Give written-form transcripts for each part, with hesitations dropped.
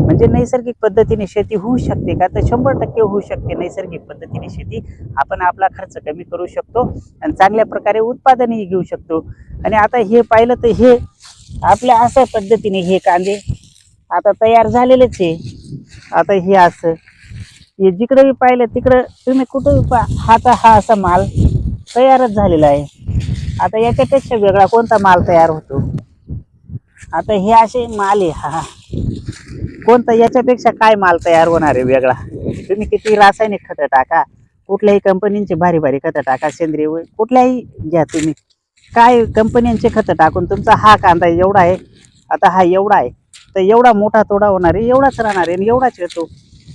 म्हणजे नैसर्गिक पद्धतीने शेती होऊ शकते का? तर 100% होऊ शकते नैसर्गिक पद्धतीने शेती. आपण आपला खर्च कमी करू शकतो आणि चांगल्या प्रकारे उत्पादनही घेऊ शकतो. आणि आता हे पाहिलं तर हे आपल्या अशा पद्धतीने हे कांदे आता तयार झालेलेच आहे. आता हे असं हे जिकडे मी पाहिलं तिकडं तुम्ही कुठं हा असा माल तयारच झालेला आहे. आता याच्यापेक्षा वेगळा कोणता माल तयार होतो? आता हे असे माल आहे हा कोणता याच्यापेक्षा काय माल तयार होणार आहे वेगळा? तुम्ही किती रासायनिक खतं टाका, कुठल्याही कंपनीचे भारी भारी खतं टाका, सेंद्रिय कुठल्याही घ्या तुम्ही, काय कंपन्यांचे खतं टाकून तुमचा हा कांदा एवढा आहे, आता हा एवढा आहे तर एवढा मोठा तोडा होणार आहे, एवढाच राहणार आहे आणि एवढाच येतो.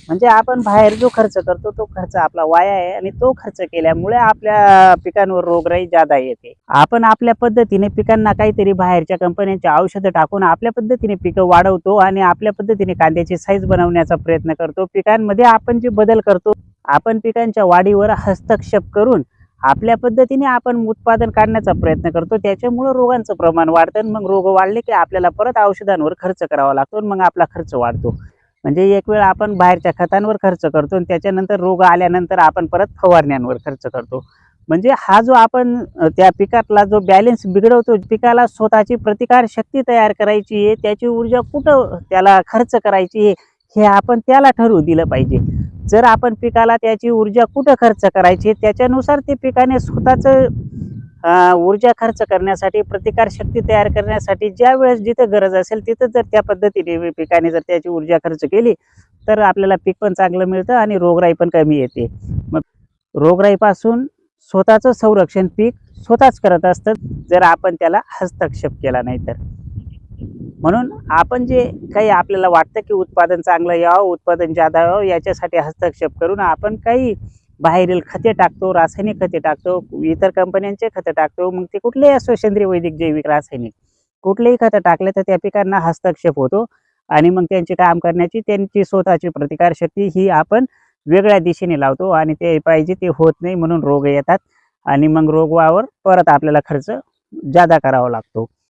म्हणजे आपण बाहेर जो खर्च करतो तो खर्च आपला वाया आहे आणि तो खर्च केल्यामुळे आपल्या पिकांवर रोगराई जादा येते. आपण आपल्या पद्धतीने पिकांना काहीतरी बाहेरच्या कंपन्यांची औषधं टाकून आपल्या पद्धतीने पिकं वाढवतो आणि आपल्या पद्धतीने कांद्याची साईज बनवण्याचा प्रयत्न करतो. पिकांमध्ये आपण जे बदल करतो, आपण पिकांच्या वाढीवर हस्तक्षेप करून आपल्या पद्धतीने आपण उत्पादन काढण्याचा प्रयत्न करतो. त्याच्यामुळे रोगांचं प्रमाण वाढतं आणि मग रोग वाढले की आपल्याला परत औषधांवर खर्च करावा लागतो आणि मग आपला खर्च वाढतो. म्हणजे एक वेळ आपण बाहेरच्या खतांवर खर्च करतो आणि त्याच्यानंतर रोग आल्यानंतर आपण परत फवारण्यांवर खर्च करतो. म्हणजे हा जो आपण त्या पिकातला जो बॅलन्स बिघडवतो, पिकाला स्वतःची प्रतिकार शक्ती तयार करायची आहे, त्याची ऊर्जा कुठं त्याला खर्च करायची आहे हे आपण त्याला ठरवू दिलं पाहिजे. जर आपण पिकाला त्याची ऊर्जा कुठं खर्च करायची त्याच्यानुसार ते पिकाने स्वतःचं ऊर्जा खर्च करण्यासाठी, प्रतिकार शक्ती तयार करण्यासाठी ज्या वेळेस जिथं गरज असेल तिथं जर त्या पद्धतीने पिकाने जर त्याची ऊर्जा खर्च केली तर आपल्याला पीक पण चांगलं मिळतं आणि रोगराई पण कमी येते. मग रोगराईपासून स्वतःचं संरक्षण पीक स्वतःच करत असतं जर आपण त्याला हस्तक्षेप केला नाही तर. म्हणून आपण जे काही आपल्याला वाटतं की उत्पादन चांगलं यावं, उत्पादन जादा यावं, याच्यासाठी हस्तक्षेप करून आपण काही बाहेरील खते टाकतो, रासायनिक खते टाकतो, इतर कंपन्यांचे खतं टाकतो. मग ते कुठलेही असो, सेंद्रिय, वैदिक, जैविक, रासायनिक कुठलेही खतं टाकले तर त्या पिकांना हस्तक्षेप होतो आणि मग त्यांचे काम करण्याची त्यांची स्वतःची प्रतिकारशक्ती ही आपण वेगळ्या दिशेने लावतो आणि ते पाहिजे ते होत नाही, म्हणून रोग येतात आणि मग रोगावर परत आपल्याला खर्च जादा करावा लागतो.